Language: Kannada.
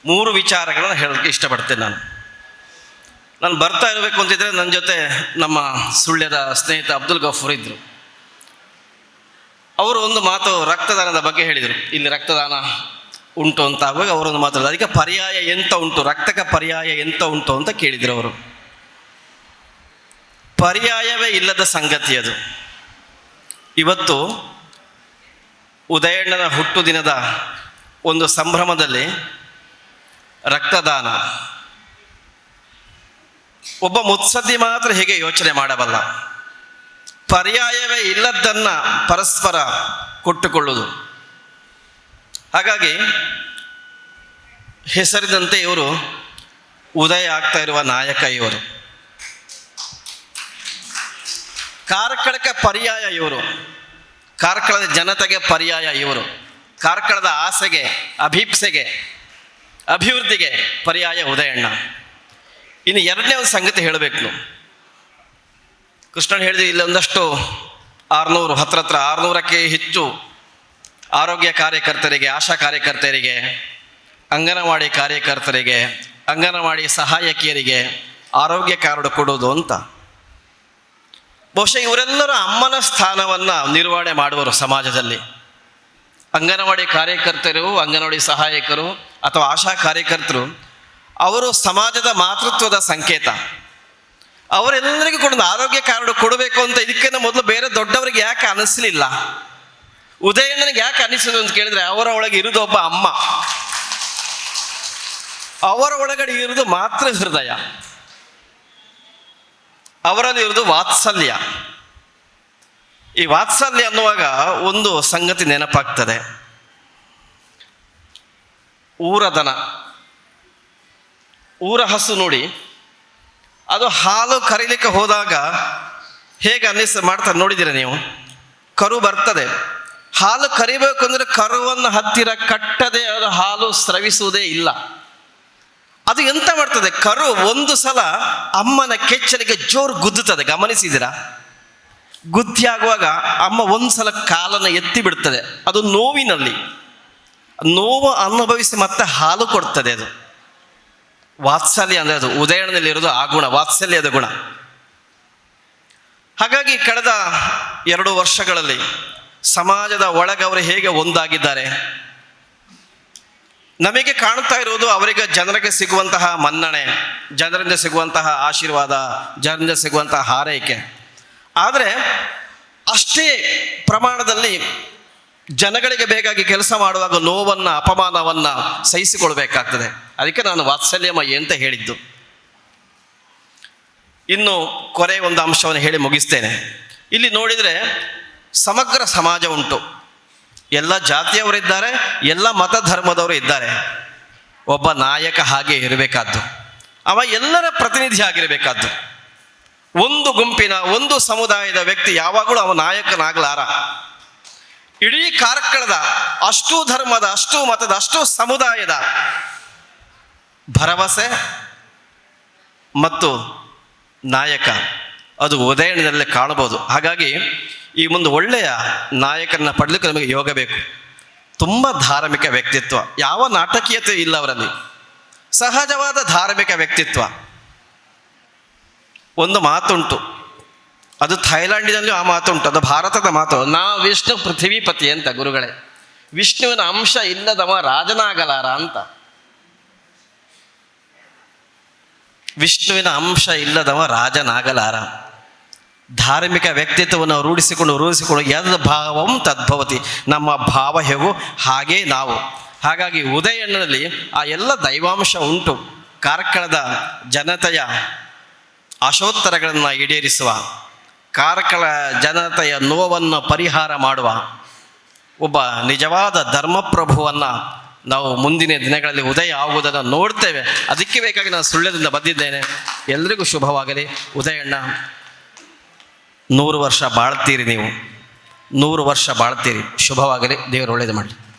3 ವಿಚಾರಗಳನ್ನು ಹೇಳೋಕ್ಕೆ ಇಷ್ಟಪಡ್ತೇನೆ. ನಾನು ಬರ್ತಾ ಇರಬೇಕು ಅಂತಿದ್ರೆ ನನ್ನ ಜೊತೆ ನಮ್ಮ ಸುಳ್ಯದ ಸ್ನೇಹಿತ ಅಬ್ದುಲ್ ಗಫೂರ್ ಇದ್ದರು. ಅವರು ಒಂದು ಮಾತು ರಕ್ತದಾನದ ಬಗ್ಗೆ ಹೇಳಿದರು. ಇಲ್ಲಿ ರಕ್ತದಾನ ಉಂಟು ಅಂತ ಆಗುವಾಗ ಅವರೊಂದು ಮಾತಾಡೋದು, ಅದಕ್ಕೆ ಪರ್ಯಾಯ ಎಂತ ಉಂಟು, ರಕ್ತಕ್ಕೆ ಪರ್ಯಾಯ ಎಂತ ಉಂಟು ಅಂತ ಕೇಳಿದರು ಅವರು. ಪರ್ಯಾಯವೇ ಇಲ್ಲದ ಸಂಗತಿ ಅದು. ಇವತ್ತು ಉದಯಣ್ಣನ ಹುಟ್ಟುದಿನದ ಒಂದು ಸಂಭ್ರಮದಲ್ಲಿ ರಕ್ತದಾನ, ಒಬ್ಬ ಮುತ್ಸದ್ದಿ ಮಾತ್ರ ಹೇಗೆ ಯೋಚನೆ ಮಾಡಬಲ್ಲ. ಪರ್ಯಾಯವೇ ಇಲ್ಲದ್ದನ್ನು ಪರಸ್ಪರ ಕೊಟ್ಟುಕೊಳ್ಳುವುದು. ಹಾಗಾಗಿ ಹೆಸರಿದಂತೆ ಇವರು ಉದಯ ಆಗ್ತಾ ಇರುವ ನಾಯಕ. ಇವರು ಕಾರ್ಕಳಕ್ಕೆ ಪರ್ಯಾಯ, ಇವರು ಕಾರ್ಕಳದ ಜನತೆಗೆ ಪರ್ಯಾಯ, ಇವರು ಕಾರ್ಕಳದ ಆಸೆಗೆ, ಅಭೀಪ್ಸೆಗೆ, ಅಭಿವೃದ್ಧಿಗೆ ಪರ್ಯಾಯ ಉದಯಣ್ಣ. ಇನ್ನು ಎರಡನೇ ಒಂದು ಸಂಗತಿ ಹೇಳಬೇಕು. ಕೃಷ್ಣನ್ ಹೇಳಿದ್ರೆ ಇಲ್ಲಿ ಒಂದಷ್ಟು 600 ಹತ್ರ 600ಕ್ಕೆ ಹೆಚ್ಚು ಆರೋಗ್ಯ ಕಾರ್ಯಕರ್ತರಿಗೆ, ಆಶಾ ಕಾರ್ಯಕರ್ತರಿಗೆ, ಅಂಗನವಾಡಿ ಕಾರ್ಯಕರ್ತರಿಗೆ, ಅಂಗನವಾಡಿ ಸಹಾಯಕಿಯರಿಗೆ ಆರೋಗ್ಯ ಕಾರ್ಡ್ ಕೊಡೋದು ಅಂತ. ಬಹುಶಃ ಇವರೆಲ್ಲರೂ ಅಮ್ಮನ ಸ್ಥಾನವನ್ನು ನಿರ್ವಹಣೆ ಮಾಡುವರು ಸಮಾಜದಲ್ಲಿ. ಅಂಗನವಾಡಿ ಕಾರ್ಯಕರ್ತರು, ಅಂಗನವಾಡಿ ಸಹಾಯಕರು ಅಥವಾ ಆಶಾ ಕಾರ್ಯಕರ್ತರು ಅವರು ಸಮಾಜದ ಮಾತೃತ್ವದ ಸಂಕೇತ. ಅವರೆಲ್ಲರಿಗೂ ಕೂಡ ಆರೋಗ್ಯ ಕಾರ್ಡ್ ಕೊಡಬೇಕು ಅಂತ ಇದಕ್ಕಿಂತ ಮೊದಲು ಬೇರೆ ದೊಡ್ಡವರಿಗೆ ಯಾಕೆ ಅನಿಸ್ಲಿಲ್ಲ? ಉದಯಣ್ಣನಿಗೆ ಯಾಕೆ ಅನಿಸಿದ್ರು ಅಂತ ಕೇಳಿದ್ರೆ, ಅವರ ಒಳಗೆ ಇರುವುದು ಒಬ್ಬ ಅಮ್ಮ, ಅವರ ಒಳಗಡೆ ಇರುವುದು ಮಾತೃ ಹೃದಯ, ಅವರಲ್ಲಿ ಇರುವುದು ವಾತ್ಸಲ್ಯ. ಈ ವಾತ್ಸಲ್ಯ ಅನ್ನುವಾಗ ಒಂದು ಸಂಗತಿ ನೆನಪಾಗ್ತದೆ. ಊರ ದನ, ಊರ ಹಸು ನೋಡಿ, ಅದು ಹಾಲು ಕರೀಲಿಕ್ಕೆ ಹೋದಾಗ ಹೇಗೆ ಮಾಡ್ತಾರೆ ನೋಡಿದ್ದೀರ ನೀವು? ಕರು ಬರ್ತದೆ, ಹಾಲು ಕರಿಬೇಕು ಅಂದರೆ ಕರುವನ್ನು ಹತ್ತಿರ ಕಟ್ಟದೆ ಅದು ಹಾಲು ಸ್ರವಿಸುವುದೇ ಇಲ್ಲ. ಅದು ಎಂತ ಮಾಡ್ತದೆ, ಕರು ಒಂದು ಸಲ ಅಮ್ಮನ ಕೆಚ್ಚಲಿಗೆ ಜೋರು ಗುದ್ದುತ್ತದೆ, ಗಮನಿಸಿದಿರಾ? ಗುದ್ದಿ ಆಗುವಾಗ ಅಮ್ಮ ಒಂದು ಸಲ ಕಾಲನ್ನು ಎತ್ತಿ ಬಿಡ್ತದೆ. ಅದು ನೋವಿನಲ್ಲಿ ನೋವು ಅನುಭವಿಸಿ ಮತ್ತೆ ಹಾಲು ಕೊಡ್ತದೆ. ಅದು ವಾತ್ಸಲ್ಯ ಅಂದರೆ ಅದು ಉದಯಣ್ಣನಲ್ಲಿರೋದು ಆ ಗುಣ, ವಾತ್ಸಲ್ಯದ ಗುಣ. ಹಾಗಾಗಿ ಕಳೆದ 2 ವರ್ಷಗಳಲ್ಲಿ ಸಮಾಜದ ಒಳಗವರು ಹೇಗೆ ಒಂದಾಗಿದ್ದಾರೆ, ನಮಗೆ ಕಾಣ್ತಾ ಇರುವುದು ಅವರಿಗೆ ಜನರಿಗೆ ಸಿಗುವಂತಹ ಮನ್ನಣೆ, ಜನರಿಂದ ಸಿಗುವಂತಹ ಆಶೀರ್ವಾದ, ಜನರಿಂದ ಸಿಗುವಂತಹ ಹಾರೈಕೆ. ಆದರೆ ಅಷ್ಟೇ ಪ್ರಮಾಣದಲ್ಲಿ ಜನಗಳಿಗೆ ಬೇಕಾಗಿ ಕೆಲಸ ಮಾಡುವಾಗ ನೋವನ್ನು, ಅಪಮಾನವನ್ನು ಸಹಿಸಿಕೊಳ್ಬೇಕಾಗ್ತದೆ. ಅದಕ್ಕೆ ನಾನು ವಾತ್ಸಲ್ಯಮಯಿ ಅಂತ ಹೇಳಿದ್ದು. ಇನ್ನು ಕೊನೆ ಒಂದು ಅಂಶವನ್ನು ಹೇಳಿ ಮುಗಿಸ್ತೇನೆ. ಇಲ್ಲಿ ನೋಡಿದರೆ ಸಮಗ್ರ ಸಮಾಜ ಉಂಟು. ಎಲ್ಲ ಜಾತಿಯವರಿದ್ದಾರೆ, ಎಲ್ಲ ಮತ ಧರ್ಮದವರು ಇದ್ದಾರೆ. ಒಬ್ಬ ನಾಯಕ ಹಾಗೆ ಇರಬೇಕಾದ್ದು, ಅವ ಎಲ್ಲರ ಪ್ರತಿನಿಧಿ ಆಗಿರಬೇಕಾದ್ದು. ಒಂದು ಗುಂಪಿನ, ಒಂದು ಸಮುದಾಯದ ವ್ಯಕ್ತಿ ಯಾವಾಗಲೂ ಅವ ನಾಯಕನಾಗಲಾರ. ಇಡೀ ಕಾರ್ಕಳದ ಅಷ್ಟೂ ಧರ್ಮದ, ಅಷ್ಟೂ ಮತದ, ಅಷ್ಟೂ ಸಮುದಾಯದ ಭರವಸೆ ಮತ್ತು ನಾಯಕ ಅದು ಉದಯಣ್ಣನಲ್ಲೇ ಕಾಣಬಹುದು. ಹಾಗಾಗಿ ಈ ಒಂದು ಒಳ್ಳೆಯ ನಾಯಕರನ್ನ ಪಡಲಿಕ್ಕೆ ನಮಗೆ ಯೋಗ ಬೇಕು. ತುಂಬ ಧಾರ್ಮಿಕ ವ್ಯಕ್ತಿತ್ವ, ಯಾವ ನಾಟಕೀಯತೆ ಇಲ್ಲ ಅವರಲ್ಲಿ, ಸಹಜವಾದ ಧಾರ್ಮಿಕ ವ್ಯಕ್ತಿತ್ವ. ಒಂದು ಮಾತುಂಟು, ಅದು ಥೈಲ್ಯಾಂಡಿನಲ್ಲೂ ಆ ಮಾತುಂಟು, ಅದು ಭಾರತದ ಮಾತು. ನಾ ವಿಷ್ಣು ಪೃಥ್ವೀಪತಿ ಅಂತ ಗುರುಗಳೇ, ವಿಷ್ಣುವಿನ ಅಂಶ ಇಲ್ಲದವ ರಾಜನಾಗಲಾರ ಅಂತ. ವಿಷ್ಣುವಿನ ಅಂಶ ಇಲ್ಲದವ ರಾಜನಾಗಲಾರ. ಧಾರ್ಮಿಕ ವ್ಯಕ್ತಿತ್ವವನ್ನು ರೂಢಿಸಿಕೊಂಡು ಯದ್ ಭಾವಂ ತದ್ಭವತಿ, ನಮ್ಮ ಭಾವ ಹೇಗೋ ಹಾಗೇ ನಾವು. ಹಾಗಾಗಿ ಉದಯಣ್ಣನಲ್ಲಿ ಆ ಎಲ್ಲ ದೈವಾಂಶ ಉಂಟು. ಕಾರ್ಕಳದ ಜನತೆಯ ಆಶೋತ್ತರಗಳನ್ನು ಈಡೇರಿಸುವ, ಕಾರ್ಕಳ ಜನತೆಯ ನೋವನ್ನು ಪರಿಹಾರ ಮಾಡುವ ಒಬ್ಬ ನಿಜವಾದ ಧರ್ಮಪ್ರಭುವನ್ನು ನಾವು ಮುಂದಿನ ದಿನಗಳಲ್ಲಿ ಉದಯ ಆಗುವುದನ್ನು ನೋಡ್ತೇವೆ. ಅದಕ್ಕೆ ಬೇಕಾಗಿ ನಾನು ಸುಳ್ಯದಿಂದ ಬಂದಿದ್ದೇನೆ. ಎಲ್ರಿಗೂ ಶುಭವಾಗಲಿ. ಉದಯಣ್ಣ 100 ವರ್ಷ ಬಾಳ್ತೀರಿ, ನೀವು 100 ವರ್ಷ ಬಾಳ್ತೀರಿ. ಶುಭವಾಗಲಿ. ದೇವರು ಒಳ್ಳೆಯದು ಮಾಡಲಿ.